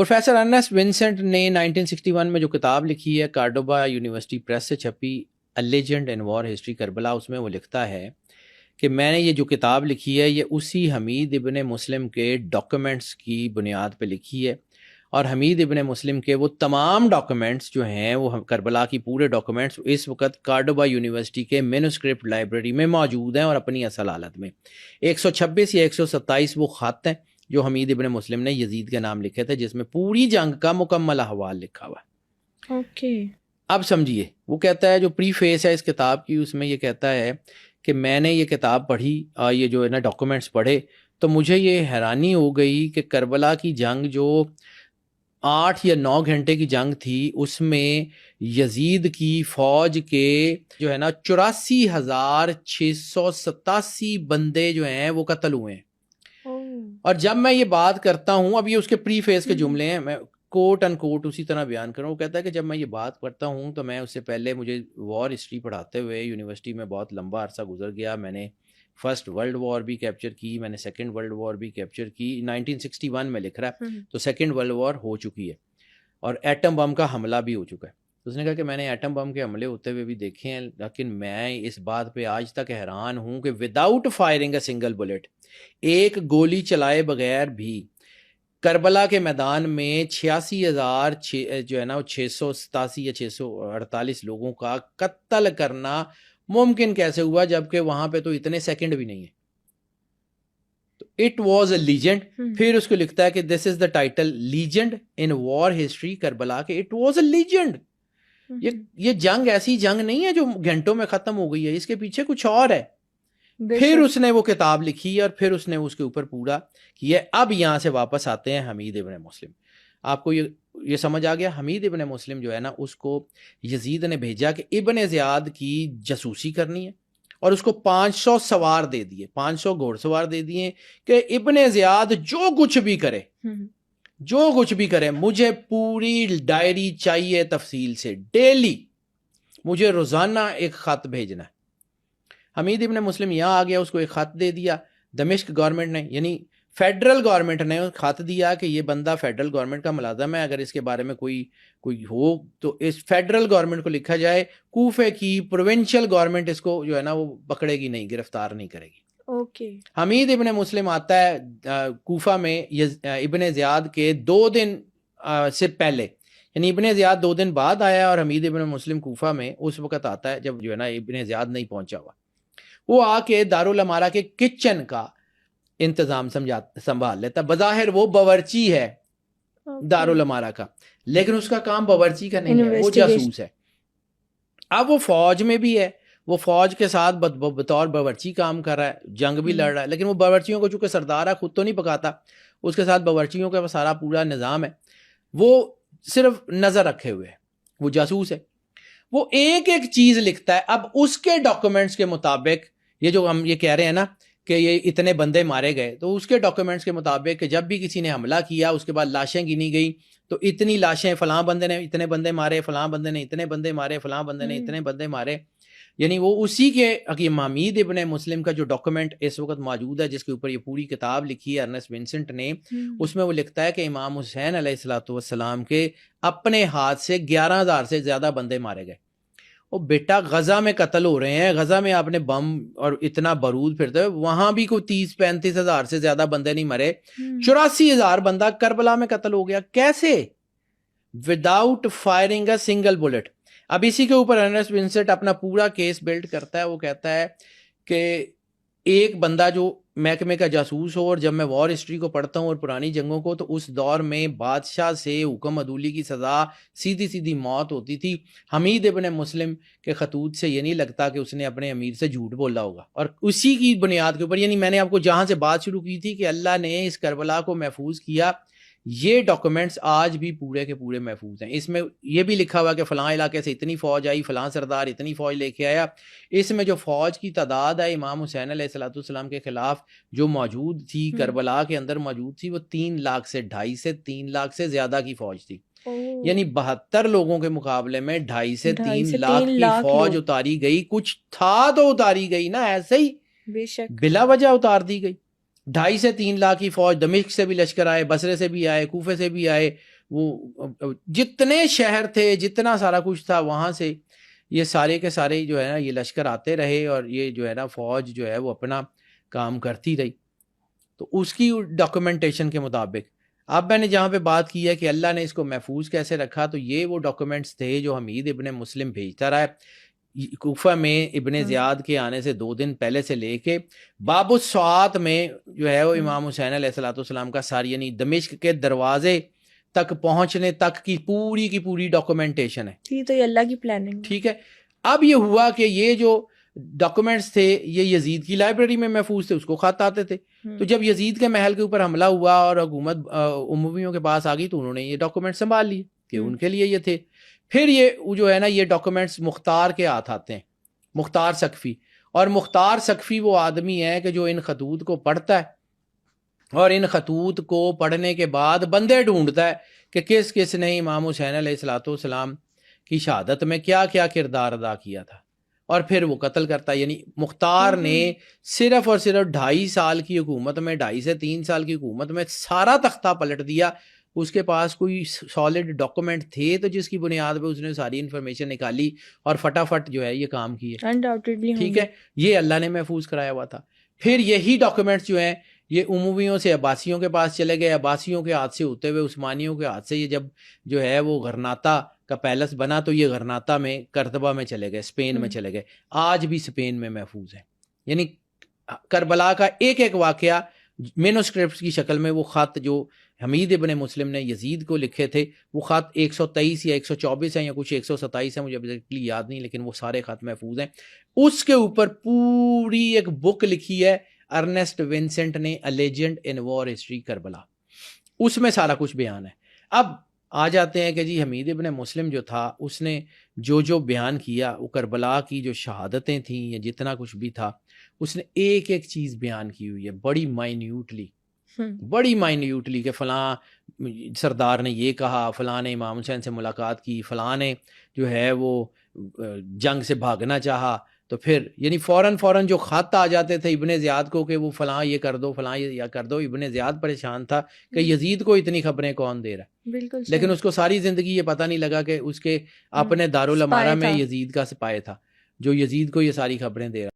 Professor Ernest Vincent نے 1961 میں جو کتاب لکھی ہے، کارڈوبا یونیورسٹی پریس سے چھپی، اے legend in war history Karbala, اس میں وہ لکھتا ہے کہ میں نے یہ جو کتاب لکھی ہے یہ اسی حمید ابن مسلم کے ڈاکومنٹس کی بنیاد پہ لکھی ہے، اور حمید ابن مسلم کے وہ تمام ڈاکومنٹس جو ہیں، وہ کربلا کی پورے ڈاکومنٹس اس وقت کارڈوبا یونیورسٹی کے مینوسکرپٹ لائبریری میں موجود ہیں اور اپنی اصل حالت میں 126 یا 127 وہ خط ہیں جو حمید ابن مسلم نے یزید کے نام لکھے تھے، جس میں پوری جنگ کا مکمل احوال لکھا ہوا ہے۔ اوکے، اب سمجھیے، وہ کہتا ہے جو پری فیس ہے اس کتاب کی، اس میں یہ کہتا ہے کہ میں نے یہ کتاب پڑھی، یہ جو ہے نا ڈاکومنٹس پڑھے، تو مجھے یہ حیرانی ہو گئی کہ کربلا کی جنگ جو 8 یا 9 گھنٹے کی جنگ تھی، اس میں یزید کی فوج کے جو ہے نا 84,687 بندے جو ہیں وہ قتل ہوئے ہیں۔ اور جب میں یہ بات کرتا ہوں، اب یہ اس کے پری فیس کے جملے ہیں، میں کوٹ ان کوٹ اسی طرح بیان کروں، وہ کہتا ہے کہ جب میں یہ بات کرتا ہوں تو میں اس سے پہلے مجھے وار ہسٹری پڑھاتے ہوئے یونیورسٹی میں بہت لمبا عرصہ گزر گیا، میں نے فرسٹ ورلڈ وار بھی کیپچر کی، میں نے سیکنڈ ورلڈ وار بھی کیپچر کی، 1961 میں لکھ رہا ہے تو سیکنڈ ورلڈ وار ہو چکی ہے اور ایٹم بم کا حملہ بھی ہو چکا ہے۔ اس نے کہا کہ میں نے ایٹم بم کے حملے ہوتے ہوئے بھی دیکھے ہیں، لیکن میں اس بات پہ آج تک حیران ہوں کہ without firing a single bullet, ایک گولی چلائے بغیر بھی کربلا کے میدان میں 86,000 جو ہے نا 687 یا 648 لوگوں کا قتل کرنا ممکن کیسے ہوا، جبکہ وہاں پہ تو اتنے سیکنڈ بھی نہیں ہیں۔ تو اٹ واز اے لیجنڈ، پھر اس کو لکھتا ہے کہ this is the title legend in war history Karbala, کہ اٹ واز اے لیجنڈ۔ یہ جنگ ایسی جنگ نہیں ہے جو گھنٹوں میں ختم ہو گئی ہے، اس کے پیچھے کچھ اور ہے۔ پھر اس نے وہ کتاب لکھی اور پھر اس نے اس کے اوپر پورا کیا۔ اب یہاں سے واپس آتے ہیں حمید ابن مسلم۔ آپ کو یہ سمجھ آ گیا، حمید ابن مسلم جو ہے نا، اس کو یزید نے بھیجا کہ ابن زیاد کی جاسوسی کرنی ہے، اور اس کو 500 سوار دے دیے، 500 گھوڑ سوار دے دیے کہ ابن زیاد جو کچھ بھی کرے، جو کچھ بھی کرے، مجھے پوری ڈائری چاہیے تفصیل سے، ڈیلی مجھے روزانہ ایک خط بھیجنا ہے۔ حمید ابن مسلم یہاں آ گیا، اس کو ایک خط دے دیا دمشق گورنمنٹ نے، یعنی فیڈرل گورنمنٹ نے خط دیا کہ یہ بندہ فیڈرل گورنمنٹ کا ملازم ہے، اگر اس کے بارے میں کوئی ہو تو اس فیڈرل گورنمنٹ کو لکھا جائے، کوفے کی پروونشل گورنمنٹ اس کو جو ہے نا وہ پکڑے گی نہیں، گرفتار نہیں کرے گی۔ اوکے، حمید ابن مسلم آتا ہے کوفہ میں ابن زیاد کے 2 دن سے پہلے، یعنی ابن زیاد 2 دن بعد آیا اور حمید ابن مسلم کوفہ میں اس وقت آتا ہے جب جو ہے نا ابن زیاد نہیں پہنچا ہوا۔ وہ آ کے دارالامارہ کے کچن کا انتظام سنبھال لیتا، بظاہر وہ باورچی ہے دارالامارہ کا، لیکن اس کا کام باورچی کا نہیں ہے، وہ جاسوس ہے۔ اب وہ فوج میں بھی ہے، وہ فوج کے ساتھ بطور باورچی کام کر رہا ہے، جنگ بھی لڑ رہا ہے، لیکن وہ باورچیوں کو چونکہ سردار ہے خود تو نہیں پکاتا، اس کے ساتھ باورچیوں کا سارا پورا نظام ہے، وہ صرف نظر رکھے ہوئے ہے، وہ جاسوس ہے۔ وہ ایک ایک چیز لکھتا ہے۔ اب اس کے ڈاکومنٹس کے مطابق، یہ جو ہم یہ کہہ رہے ہیں نا کہ یہ اتنے بندے مارے گئے، تو اس کے ڈاکومنٹس کے مطابق کہ جب بھی کسی نے حملہ کیا اس کے بعد لاشیں گنی گئی، تو اتنی لاشیں، فلاں بندے نے اتنے بندے مارے، فلاں بندے نے اتنے بندے مارے، فلاں بندے نے اتنے بندے مارے، یعنی وہ اسی کے حکیم حمید ابن مسلم کا جو ڈاکومنٹ اس وقت موجود ہے، جس کے اوپر یہ پوری کتاب لکھی ہے ارنسٹ ونسنٹ نے، اس میں وہ لکھتا ہے کہ امام حسین علیہ الصلوۃ والسلام کے اپنے ہاتھ سے 11,000 سے زیادہ بندے مارے گئے۔ وہ بیٹا غزہ میں قتل ہو رہے ہیں، غزہ میں آپ نے بم اور اتنا بارود پھرتے ہوئے، وہاں بھی کوئی 30-35 ہزار سے زیادہ بندے نہیں مرے، 84,000 بندہ کربلا میں قتل ہو گیا، کیسے؟ Without firing a single bullet. اب اسی کے اوپر ارنسٹ ونسنٹ اپنا پورا کیس بلڈ کرتا ہے۔ وہ کہتا ہے کہ ایک بندہ جو محکمے کا جاسوس ہو، اور جب میں وار ہسٹری کو پڑھتا ہوں اور پرانی جنگوں کو، تو اس دور میں بادشاہ سے حکم عدولی کی سزا سیدھی سیدھی موت ہوتی تھی۔ حمید ابن مسلم کے خطوط سے یہ نہیں لگتا کہ اس نے اپنے امیر سے جھوٹ بولا ہوگا، اور اسی کی بنیاد کے اوپر، یعنی میں نے آپ کو جہاں سے بات شروع کی تھی کہ اللہ نے اس کربلا کو محفوظ کیا، یہ ڈاکومنٹس آج بھی پورے کے پورے محفوظ ہیں۔ اس میں یہ بھی لکھا ہوا کہ فلاں علاقے سے اتنی فوج آئی، فلاں سردار اتنی فوج لے کے آیا۔ اس میں جو فوج کی تعداد ہے امام حسین علیہ الصلوۃ والسلام کے خلاف جو موجود تھی، کربلا کے اندر موجود تھی، وہ 3 لاکھ سے 2.5 سے 3 لاکھ سے زیادہ کی فوج تھی، یعنی 72 لوگوں کے مقابلے میں 2.5 سے 3 لاکھ کی فوج اتاری گئی۔ کچھ تھا تو اتاری گئی نا، ایسے ہی بے شک بلا وجہ اتار دی گئی۔ 2.5 سے 3 لاکھ کی فوج، دمشق سے بھی لشکر آئے، بصرے سے بھی آئے، کوفے سے بھی آئے، وہ جتنے شہر تھے، جتنا سارا کچھ تھا وہاں سے یہ سارے کے سارے جو ہے نا یہ لشکر آتے رہے، اور یہ جو ہے نا فوج جو ہے وہ اپنا کام کرتی رہی. تو اس کی ڈاکومنٹیشن کے مطابق اب میں نے جہاں پہ بات کی ہے کہ اللہ نے اس کو محفوظ کیسے رکھا، تو یہ وہ ڈاکومنٹس تھے جو حمید ابن مسلم بھیجتا رہا ہے کوفہ میں ابن زیاد کے آنے سے 2 دن پہلے سے لے کے باب الساعات میں جو ہے وہ امام حسین علیہ الصلوۃ والسلام کا ساری یعنی دمشق کے دروازے تک پہنچنے تک کی پوری ڈاکومنٹیشن ہے. تو یہ اللہ کی پلاننگ. ٹھیک ہے. اب یہ ہوا کہ یہ جو ڈاکومنٹس تھے یہ یزید کی لائبریری میں محفوظ تھے، اس کو خط آتے تھے. تو جب یزید کے محل کے اوپر حملہ ہوا اور حکومت امویوں کے پاس آ گئی تو انہوں نے یہ ڈاکومنٹ سنبھال لیے کہ ان کے لیے یہ تھے. پھر یہ جو ہے نا یہ ڈاکومنٹس مختار کے ہاتھ آتے ہیں، مختار سقفی. اور مختار سقفی وہ آدمی ہے کہ جو ان خطوط کو پڑھتا ہے اور ان خطوط کو پڑھنے کے بعد بندے ڈھونڈتا ہے کہ کس کس نے امام حسین علیہ الصلوۃ والسلام کی شہادت میں کیا کیا کردار ادا کیا تھا، اور پھر وہ قتل کرتا ہے. یعنی مختار نے صرف اور صرف 2.5 سال کی حکومت میں، 2.5 سے 3 سال کی حکومت میں سارا تختہ پلٹ دیا. اس کے پاس کوئی سالڈ ڈاکومنٹ تھے تو جس کی بنیاد پہ اس نے ساری انفارمیشن نکالی اور فٹافٹ جو ہے یہ کام کیے. ٹھیک ہے. یہ اللہ نے محفوظ کرایا ہوا تھا. پھر یہی ڈاکومنٹس جو ہیں یہ امویوں سے عباسیوں کے پاس چلے گئے، عباسیوں کے ہاتھ سے ہوتے ہوئے عثمانیوں کے ہاتھ سے یہ جب جو ہے وہ غرناطہ کا پیلس بنا تو یہ غرناطہ میں کرتبہ میں چلے گئے، اسپین میں چلے گئے. آج بھی اسپین میں محفوظ ہے. یعنی کربلا کا ایک ایک واقعہ مینوسکرپٹس کی شکل میں، وہ خط جو حمید ابن مسلم نے یزید کو لکھے تھے وہ خط 123 یا 124 ہیں یا کچھ 127 ہیں، مجھے ایگزیکٹلی یاد نہیں، لیکن وہ سارے خط محفوظ ہیں. اس کے اوپر پوری ایک بک لکھی ہے ارنسٹ ونسنٹ نے، اے legend in war history Karbala. اس میں سارا کچھ بیان ہے. اب آ جاتے ہیں کہ جی حمید ابن مسلم جو تھا اس نے جو بیان کیا وہ کربلا کی جو شہادتیں تھیں یا جتنا کچھ بھی تھا اس نے ایک ایک چیز بیان کی ہوئی ہے بڑی مائنیوٹلی کہ فلاں سردار نے یہ کہا، فلاں نے امام حسین سے ملاقات کی، فلاں نے جو ہے وہ جنگ سے بھاگنا چاہا. تو پھر یعنی فوراً جو خط آ جاتے تھے ابن زیاد کو کہ وہ فلاں یہ کر دو، فلاں یہ کر دو، ابن زیاد پریشان تھا کہ یزید کو اتنی خبریں کون دے رہا ہے. بالکل. لیکن اس کو ساری زندگی یہ پتہ نہیں لگا کہ اس کے اپنے دارالامارہ میں یزید کا سپاہی تھا جو یزید کو یہ ساری خبریں دے رہا.